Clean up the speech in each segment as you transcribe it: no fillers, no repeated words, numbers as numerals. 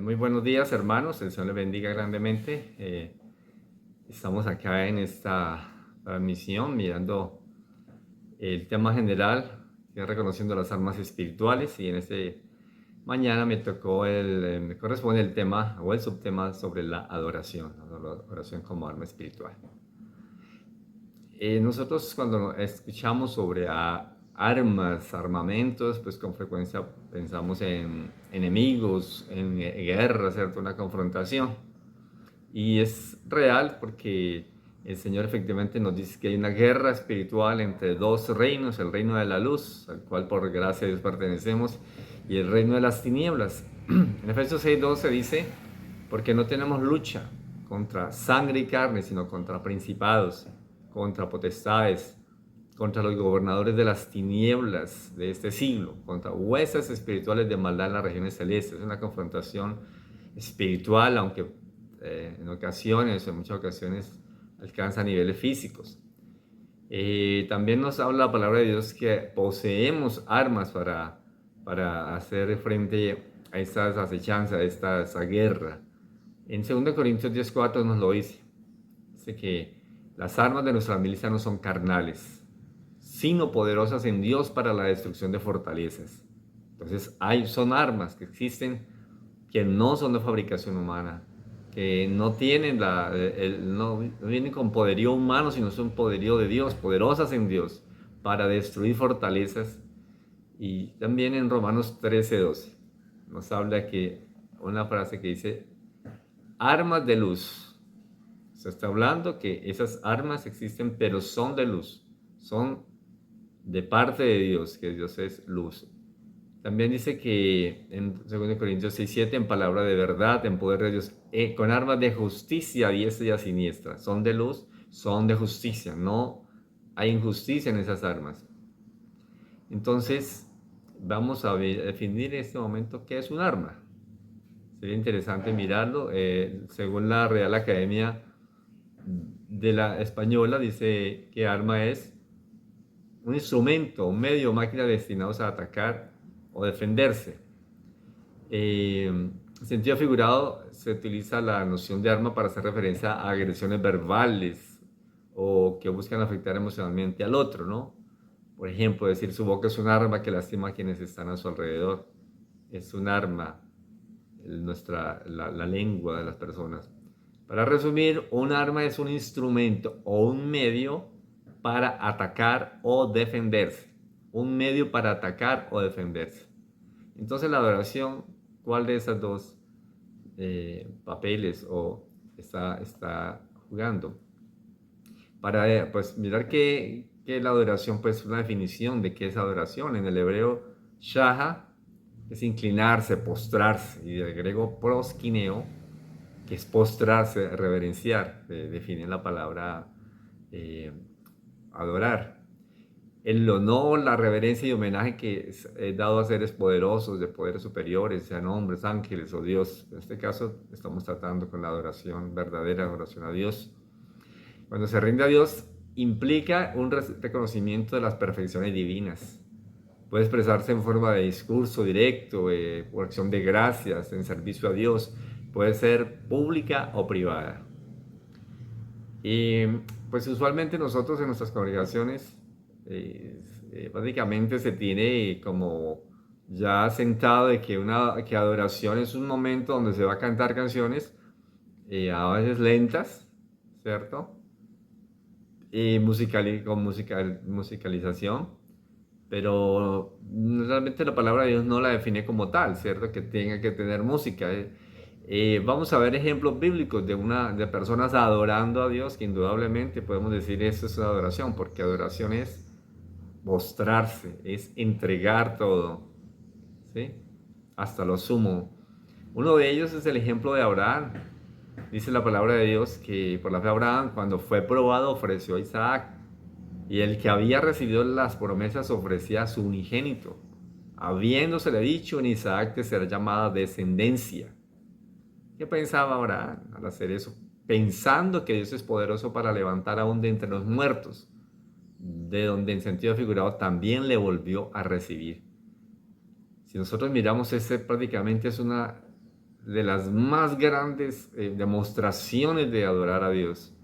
Muy buenos días, hermanos. El Señor les bendiga grandemente. Estamos acá en esta transmisión mirando el tema general, que es reconociendo las armas espirituales. Y en este mañana me corresponde el tema o el subtema sobre la adoración, ¿no? La adoración como arma espiritual. Nosotros cuando escuchamos sobre armas, armamentos, pues con frecuencia pensamos en enemigos, en guerra, ¿cierto? Una confrontación. Y es real porque el Señor efectivamente nos dice que hay una guerra espiritual entre dos reinos, el reino de la luz, al cual por gracia de Dios pertenecemos, y el reino de las tinieblas. En Efesios 6:12 dice, porque no tenemos lucha contra sangre y carne, sino contra principados, contra potestades, contra los gobernadores de las tinieblas de este siglo, contra huestes espirituales de maldad en las regiones celestes. Es una confrontación espiritual, aunque en ocasiones, en muchas ocasiones, alcanza niveles físicos. También nos habla la palabra de Dios que poseemos armas para hacer frente a estas acechanzas, a esta guerra. En 2 Corintios 10:4 nos lo dice. Dice que las armas de nuestra milicia no son carnales, sino poderosas en Dios para la destrucción de fortalezas. Entonces son armas que existen que no son de fabricación humana, que no tienen no vienen con poderío humano, sino son poderío de Dios, poderosas en Dios para destruir fortalezas. Y también en Romanos 13:12 nos habla que una frase que dice armas de luz. Se está hablando que esas armas existen, pero son de luz, son de parte de Dios, que Dios es luz. También dice que en 2 Corintios 6:7, en palabra de verdad, en poder de Dios, con armas de justicia a diestra y a siniestra. Son de luz, son de justicia. No hay injusticia en esas armas. Entonces, vamos a definir en este momento qué es un arma. Sería interesante mirarlo. Según la Real Academia de la Española, dice que arma es un instrumento, un medio o máquina destinados a atacar o defenderse. En sentido figurado, se utiliza la noción de arma para hacer referencia a agresiones verbales o que buscan afectar emocionalmente al otro, ¿no? Por ejemplo, decir su boca es un arma que lastima a quienes están a su alrededor. Es un arma, la lengua de las personas. Para resumir, un arma es un instrumento o un medio para atacar o defenderse. Un medio para atacar o defenderse. Entonces la adoración, ¿cuál de esas dos papeles está jugando? Para pues mirar qué es la adoración, pues una definición de qué es adoración. En el hebreo, shaha es inclinarse, postrarse, y del griego proskineo, que es postrarse, reverenciar, define la palabra adorar. El honor, la reverencia y homenaje que es dado a seres poderosos, de poderes superiores, sean hombres, ángeles o Dios. En este caso estamos tratando con la adoración verdadera, adoración a Dios. Cuando se rinde a Dios implica un reconocimiento de las perfecciones divinas. Puede expresarse en forma de discurso directo, por acción de gracias, en servicio a Dios. Puede ser pública o privada. Y pues usualmente nosotros en nuestras congregaciones básicamente se tiene como ya sentado de que adoración es un momento donde se va a cantar canciones a veces lentas, ¿cierto? Y musicalización, pero realmente la palabra de Dios no la define como tal, ¿cierto? Que tenga que tener música. Vamos a ver ejemplos bíblicos de personas adorando a Dios, que indudablemente podemos decir eso es adoración, porque adoración es mostrarse, es entregar todo, ¿sí? Hasta lo sumo. Uno de ellos es el ejemplo de Abraham. Dice la palabra de Dios que por la fe Abraham, cuando fue probado, ofreció a Isaac. Y el que había recibido las promesas ofrecía a su unigénito, habiéndosele dicho en Isaac te será llamada descendencia. ¿Qué pensaba Abraham al hacer eso? Pensando que Dios es poderoso para levantar aún de entre los muertos, de donde en sentido figurado también le volvió a recibir. Si nosotros miramos, ese prácticamente es una de las más grandes demostraciones de adorar a Dios.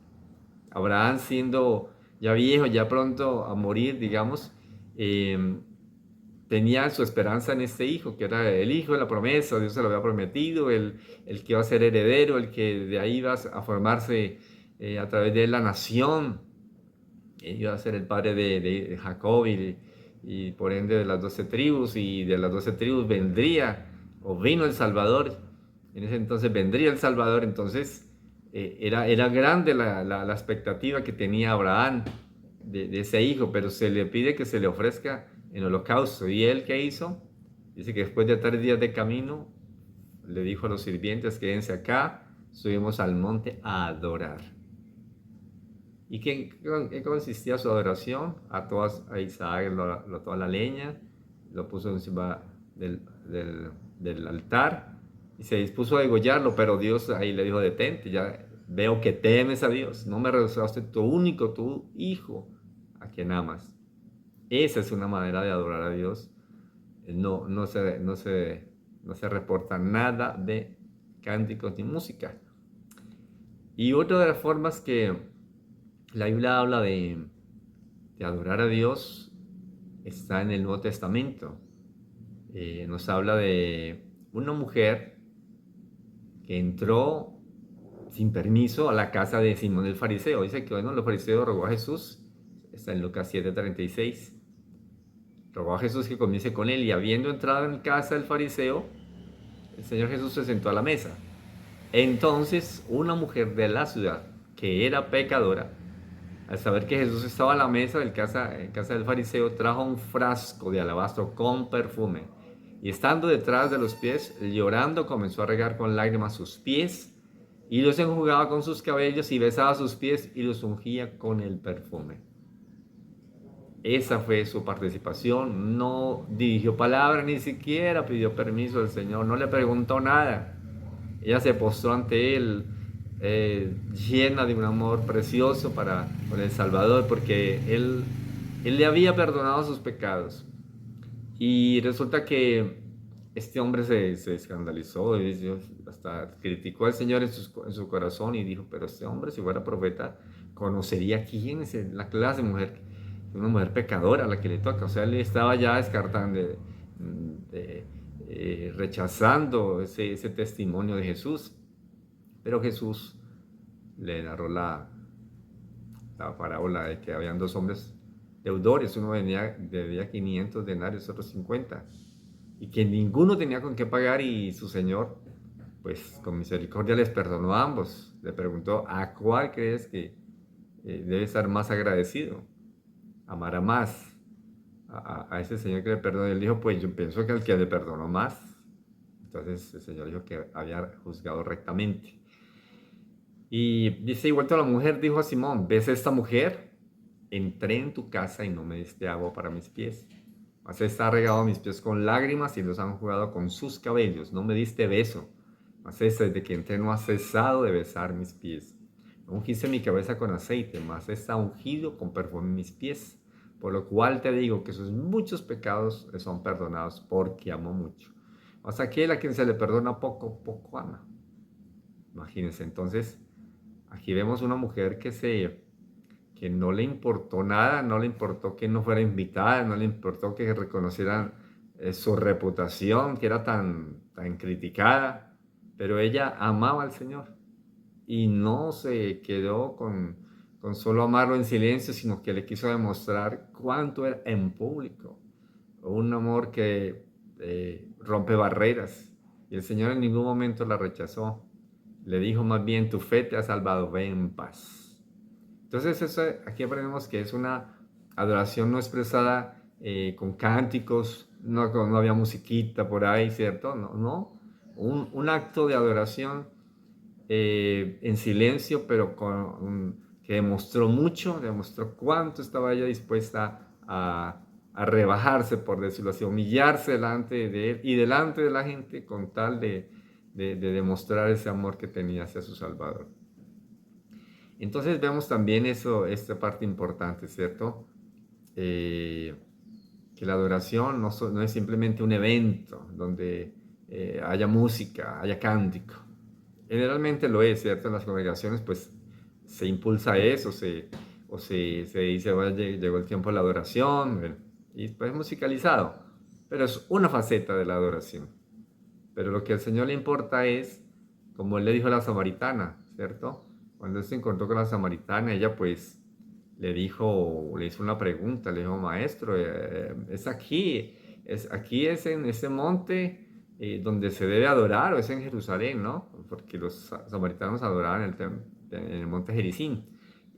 Abraham siendo ya viejo, ya pronto a morir, digamos, eh, tenía su esperanza en este hijo, que era el hijo de la promesa, Dios se lo había prometido, el que iba a ser heredero, el que de ahí iba a formarse a través de él la nación, iba a ser el padre de Jacob y por ende de las 12 tribus, y de las 12 tribus vendría o vino el Salvador. En ese entonces vendría el Salvador. Entonces era grande la expectativa que tenía Abraham de ese hijo, pero se le pide que se le ofrezca en holocausto. ¿Y él qué hizo? Dice que después de 3 días de camino le dijo a los sirvientes: quédense acá, subimos al monte a adorar. ¿Y qué consistía su adoración? A Isaac, toda la leña, lo puso encima del altar y se dispuso a degollarlo, pero Dios ahí le dijo: detente, ya veo que temes a Dios, no me rehusaste tu único, tu hijo, a quien amas. Esa es una manera de adorar a Dios. No se reporta nada de cánticos ni música. Y otra de las formas que la Biblia habla de adorar a Dios está en el Nuevo Testamento. Nos habla de una mujer que entró sin permiso a la casa de Simón el fariseo. Dice que el fariseo rogó a Jesús, está en Lucas 7:36. Rogó a Jesús que comience con él, y habiendo entrado en casa del fariseo, el Señor Jesús se sentó a la mesa. Entonces una mujer de la ciudad, que era pecadora, al saber que Jesús estaba a la mesa en casa del fariseo, trajo un frasco de alabastro con perfume, y estando detrás de los pies, llorando, comenzó a regar con lágrimas sus pies, y los enjugaba con sus cabellos, y besaba sus pies, y los ungía con el perfume. Esa fue su participación. No dirigió palabra, ni siquiera pidió permiso al Señor, no le preguntó nada. Ella se postró ante Él, llena de un amor precioso con el Salvador, porque Él le había perdonado sus pecados. Y resulta que este hombre se escandalizó y hasta criticó al Señor en su corazón, y dijo: pero este hombre, si fuera profeta, conocería quién es la clase de mujer, una mujer pecadora a la que le toca. O sea, él estaba ya descartando, rechazando ese testimonio de Jesús. Pero Jesús le narró la parábola de que habían dos hombres deudores, uno debía 500 denarios, otro 50, y que ninguno tenía con qué pagar, y su Señor, pues con misericordia, les perdonó a ambos. Le preguntó: ¿a cuál crees que debe estar más agradecido? ¿Amará más a ese Señor que le perdonó? Y él dijo: pues yo pienso que al que le perdonó más. Entonces el Señor dijo que había juzgado rectamente. Y dice: y vuelto a la mujer, dijo a Simón: ¿ves esta mujer? Entré en tu casa y no me diste agua para mis pies, mas esta ha regado mis pies con lágrimas y los han jugado con sus cabellos. No me diste beso, mas esta desde que entré no ha cesado de besar mis pies. No ungiste mi cabeza con aceite, mas esta ha ungido con perfume mis pies. Por lo cual te digo que sus muchos pecados le son perdonados, porque amó mucho. O sea, aquel a quien se le perdona poco, poco ama. Imagínense. Entonces, aquí vemos una mujer que no le importó nada, no le importó que no fuera invitada, no le importó que reconocieran su reputación, que era tan criticada, pero ella amaba al Señor y no se quedó con solo amarlo en silencio, sino que le quiso demostrar cuánto era en público. Un amor que rompe barreras, y el Señor en ningún momento la rechazó. Le dijo más bien: tu fe te ha salvado, ve en paz. Entonces aquí aprendemos que es una adoración no expresada con cánticos, no había musiquita por ahí, ¿cierto? No. Un acto de adoración en silencio, pero que demostró cuánto estaba ella dispuesta a rebajarse, por decirlo así, humillarse delante de él y delante de la gente, con tal de demostrar ese amor que tenía hacia su Salvador. Entonces vemos también esta parte importante, ¿cierto? Que la adoración no es simplemente un evento donde haya música, haya cántico. Generalmente lo es, ¿cierto? En las congregaciones pues se impulsa eso, se dice, bueno, llegó el tiempo de la adoración, y pues musicalizado, pero es una faceta de la adoración. Pero lo que al Señor le importa es, como Él le dijo a la samaritana, ¿cierto? Cuando Él se encontró con la samaritana, ella pues le hizo una pregunta, le dijo, maestro, aquí es en ese monte donde se debe adorar, o es en Jerusalén, ¿no? Porque los samaritanos adoraban en el monte Gerizim.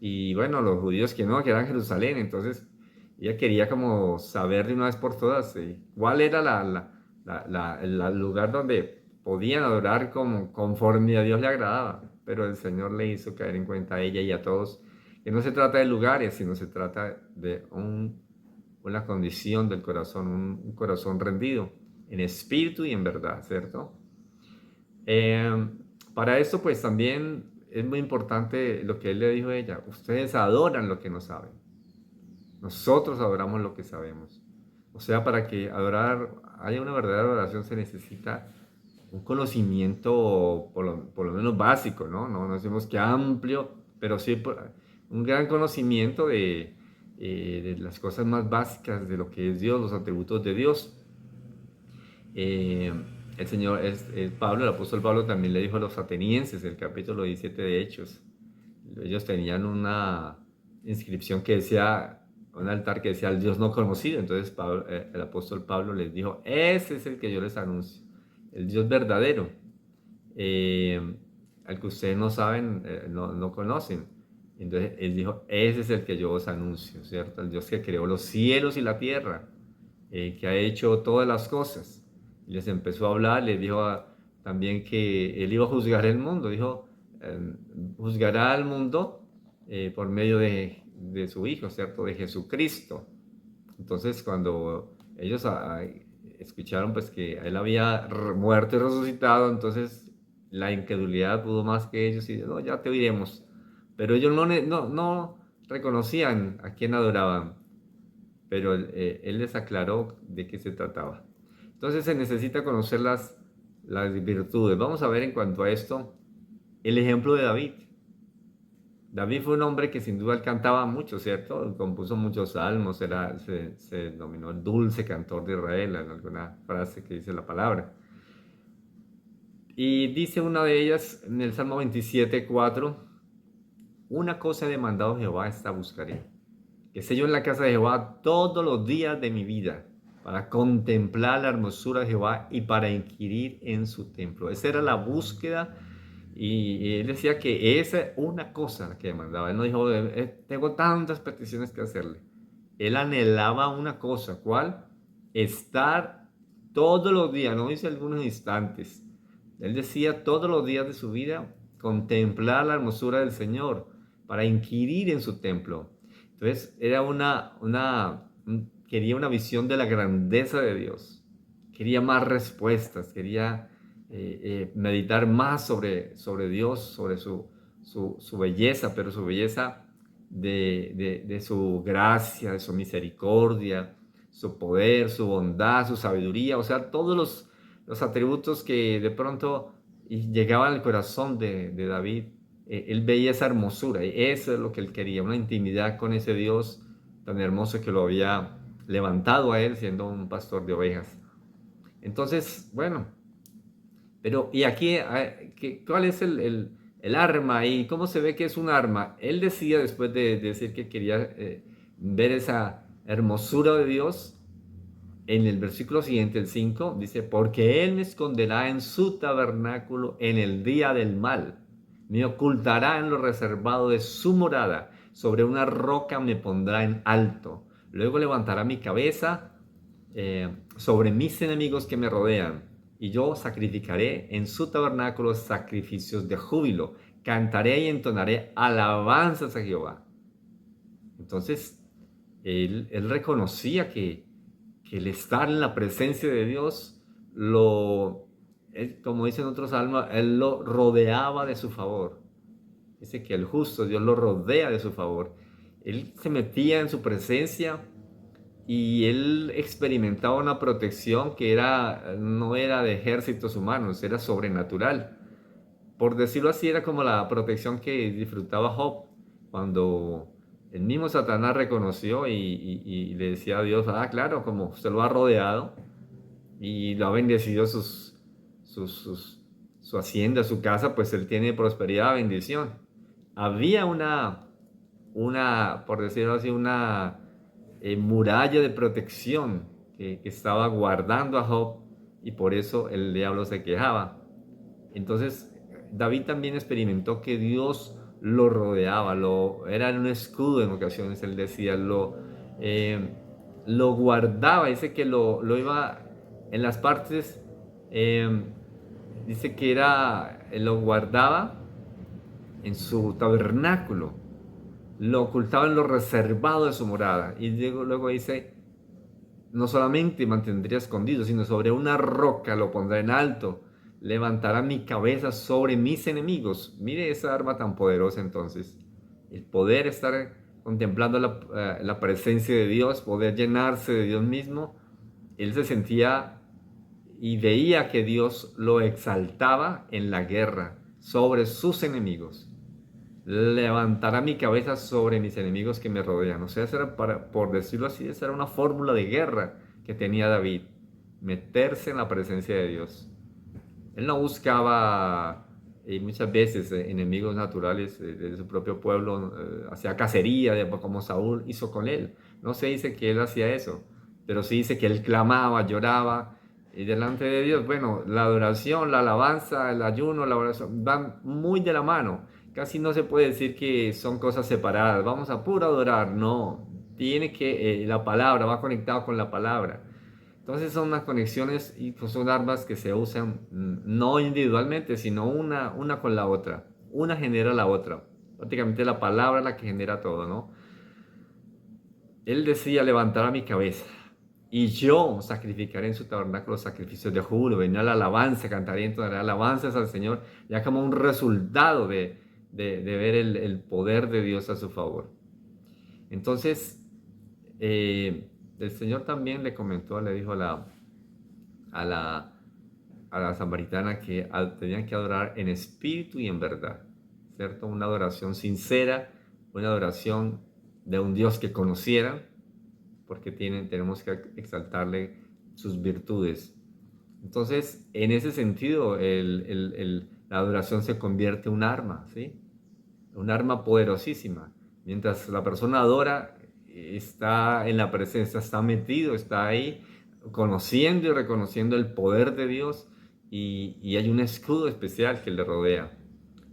Y bueno, los judíos que no, que eran Jerusalén, entonces ella quería como saber de una vez por todas cuál era el lugar donde podían adorar como, conforme a Dios le agradaba. Pero el Señor le hizo caer en cuenta a ella y a todos que no se trata de lugares, sino se trata de una condición del corazón, un corazón rendido en espíritu y en verdad, ¿cierto? Eh, para esto pues también es muy importante lo que él le dijo a ella, ustedes adoran lo que no saben, nosotros adoramos lo que sabemos. O sea, para que haya una verdadera adoración se necesita un conocimiento por lo menos básico, ¿no? No decimos que amplio, pero sí un gran conocimiento de las cosas más básicas de lo que es Dios, los atributos de Dios. Eh, el Señor, Pablo, el apóstol Pablo también le dijo a los atenienses, el capítulo 17 de Hechos, ellos tenían una inscripción que decía, un altar que decía el Dios no conocido. Entonces el apóstol Pablo les dijo, ese es el que yo les anuncio, el Dios verdadero, eh, al que ustedes no saben, no conocen. Entonces él dijo, ese es el que yo os anuncio, ¿cierto? El Dios que creó los cielos y la tierra, que ha hecho todas las cosas. Y les empezó a hablar, les dijo también que él iba a juzgar el mundo, dijo, juzgará al mundo por medio de su Hijo, ¿cierto? De Jesucristo. Entonces, cuando ellos escucharon pues que él había muerto y resucitado, entonces la incredulidad pudo más que ellos y no, ya te oiremos. Pero ellos no reconocían a quién adoraban, pero él les aclaró de qué se trataba. Entonces se necesita conocer las virtudes. Vamos a ver en cuanto a esto el ejemplo de David. David fue un hombre que sin duda él cantaba mucho, ¿cierto? Compuso muchos salmos, se denominó el dulce cantor de Israel, en alguna frase que dice la palabra. Y dice una de ellas en el Salmo 27:4, una cosa he demandado Jehová, esta buscaré, que esté yo en la casa de Jehová todos los días de mi vida, para contemplar la hermosura de Jehová y para inquirir en su templo. Esa era la búsqueda. Y él decía que esa es una cosa que demandaba. Él no dijo, tengo tantas peticiones que hacerle. Él anhelaba una cosa, ¿cuál? Estar todos los días, no dice algunos instantes. Él decía todos los días de su vida, contemplar la hermosura del Señor, para inquirir en su templo. Entonces, era quería una visión de la grandeza de Dios. Quería más respuestas, quería meditar más sobre Dios, sobre su belleza, pero su belleza de su gracia, de su misericordia, su poder, su bondad, su sabiduría, o sea, todos los atributos que de pronto llegaban al corazón de David. Él veía esa hermosura y eso es lo que él quería, una intimidad con ese Dios tan hermoso que lo había levantado a él siendo un pastor de ovejas. Entonces, bueno, pero ¿y aquí cuál es el arma y cómo se ve que es un arma? Él decía, después de decir que quería ver esa hermosura de Dios, en el versículo siguiente, el 5, dice, porque Él me esconderá en su tabernáculo en el día del mal, me ocultará en lo reservado de su morada, sobre una roca me pondrá en alto, luego levantará mi cabeza sobre mis enemigos que me rodean, y yo sacrificaré en su tabernáculo sacrificios de júbilo, cantaré y entonaré alabanzas a Jehová. Entonces, él reconocía que el estar en la presencia de Dios, como dicen otros salmos, él lo rodeaba de su favor. Dice que el justo Dios lo rodea de su favor. Él se metía en su presencia y él experimentaba una protección que no era de ejércitos humanos, era sobrenatural. Por decirlo así, era como la protección que disfrutaba Job cuando el mismo Satanás reconoció y le decía a Dios, ah, claro, como usted lo ha rodeado y lo ha bendecido sus, sus- su hacienda, su casa, pues él tiene prosperidad, bendición. Había por decirlo así, una muralla de protección que estaba guardando a Job y por eso el diablo se quejaba. Entonces, David también experimentó que Dios lo rodeaba, era un escudo en ocasiones, él decía, eh, lo guardaba, dice que lo iba en las partes, eh, dice que lo guardaba en su tabernáculo, lo ocultaba en lo reservado de su morada. Y luego dice, no solamente mantendría escondido, sino sobre una roca lo pondrá en alto, levantará mi cabeza sobre mis enemigos. Mire esa arma tan poderosa entonces. El poder estar contemplando la presencia de Dios, poder llenarse de Dios mismo. Él se sentía y veía que Dios lo exaltaba en la guerra sobre sus enemigos. Levantará mi cabeza sobre mis enemigos que me rodean. O sea, por decirlo así, esa era una fórmula de guerra que tenía David. Meterse en la presencia de Dios. Él no buscaba muchas veces enemigos naturales de su propio pueblo, hacía cacería, como Saúl hizo con él. No se dice que él hacía eso, pero sí dice que él clamaba, lloraba y delante de Dios. Bueno, la adoración, la alabanza, el ayuno, la oración van muy de la mano. Casi no se puede decir que son cosas separadas. Vamos a puro adorar, no. Tiene que, la palabra va conectado con la palabra. Entonces son unas conexiones y pues son armas que se usan no individualmente, sino una con la otra. Una genera la otra. Prácticamente la palabra es la que genera todo, ¿no? Él decía, levantará mi cabeza y yo sacrificaré en su tabernáculo sacrificios de júbilo, vendrá la alabanza, cantaré entonaré alabanzas al Señor, ya como un resultado de ver el poder de Dios a su favor. Entonces, el Señor también le comentó, le dijo a la, a la samaritana que tenían que adorar en espíritu y en verdad, ¿cierto? Una adoración sincera, una adoración de un Dios que conocieran, porque tenemos que exaltarle sus virtudes. Entonces, en ese sentido, la adoración se convierte en un arma, ¿sí? Un arma poderosísima. Mientras la persona adora, está en la presencia, está metido, está ahí, conociendo y reconociendo el poder de Dios y hay un escudo especial que le rodea.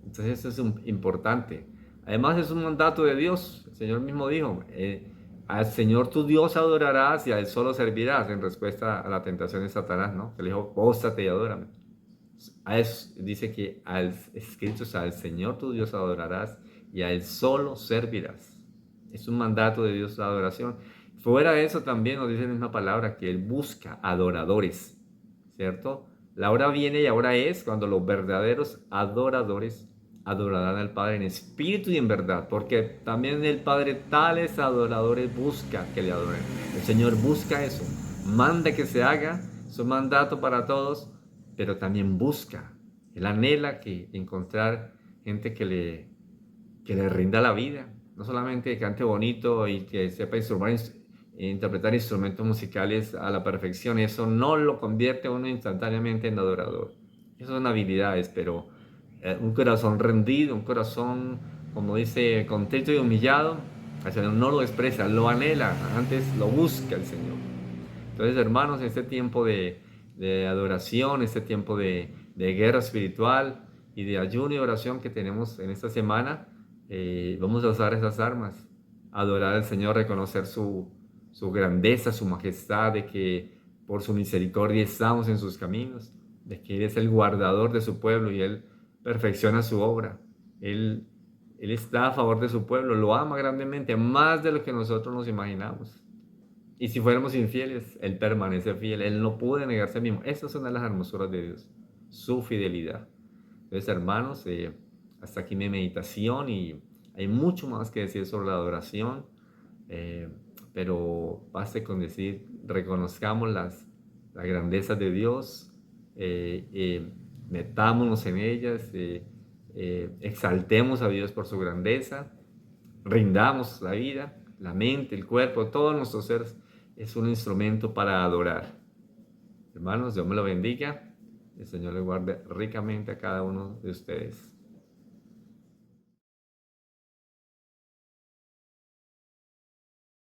Entonces eso es importante. Además es un mandato de Dios. El Señor mismo dijo, al Señor tu Dios adorarás y a Él solo servirás, en respuesta a la tentación de Satanás, ¿no? Que le dijo, póstrate y adórame. Dice que escrito está, al Señor tu Dios adorarás y a Él solo servirás. Es un mandato de Dios la adoración. Fuera de eso también nos dice la misma palabra que Él busca adoradores, ¿cierto? La hora viene y ahora es cuando los verdaderos adoradores adorarán al Padre en espíritu y en verdad, porque también el Padre tales adoradores busca que le adoren. El Señor busca eso, manda que se haga, es un mandato para todos, pero también busca, él anhela que encontrar gente que le rinda la vida, no solamente que cante bonito y que sepa interpretar instrumentos musicales a la perfección, eso no lo convierte a uno instantáneamente en adorador. Esas son habilidades, pero un corazón rendido, un corazón, como dice, contrito y humillado, el Señor no lo expresa, lo anhela, antes lo busca el Señor. Entonces, hermanos, en este tiempo de adoración, este tiempo de guerra espiritual y de ayuno y oración que tenemos en esta semana, vamos a usar esas armas, adorar al Señor, reconocer su grandeza, su majestad, de que por su misericordia estamos en sus caminos, de que Él es el guardador de su pueblo y Él perfecciona su obra. Él, Él está a favor de su pueblo, lo ama grandemente, más de lo que nosotros nos imaginamos. Y si fuéramos infieles, Él permanece fiel. Él no puede negarse a mismo. Esas son las hermosuras de Dios, su fidelidad. Entonces, hermanos, hasta aquí mi meditación y hay mucho más que decir sobre la adoración. Eh, pero baste con decir, reconozcamos la grandeza de Dios, metámonos en ellas, exaltemos a Dios por su grandeza, rindamos la vida, la mente, el cuerpo, todo nuestro ser es un instrumento para adorar. Hermanos, Dios me lo bendiga. El Señor le guarde ricamente a cada uno de ustedes.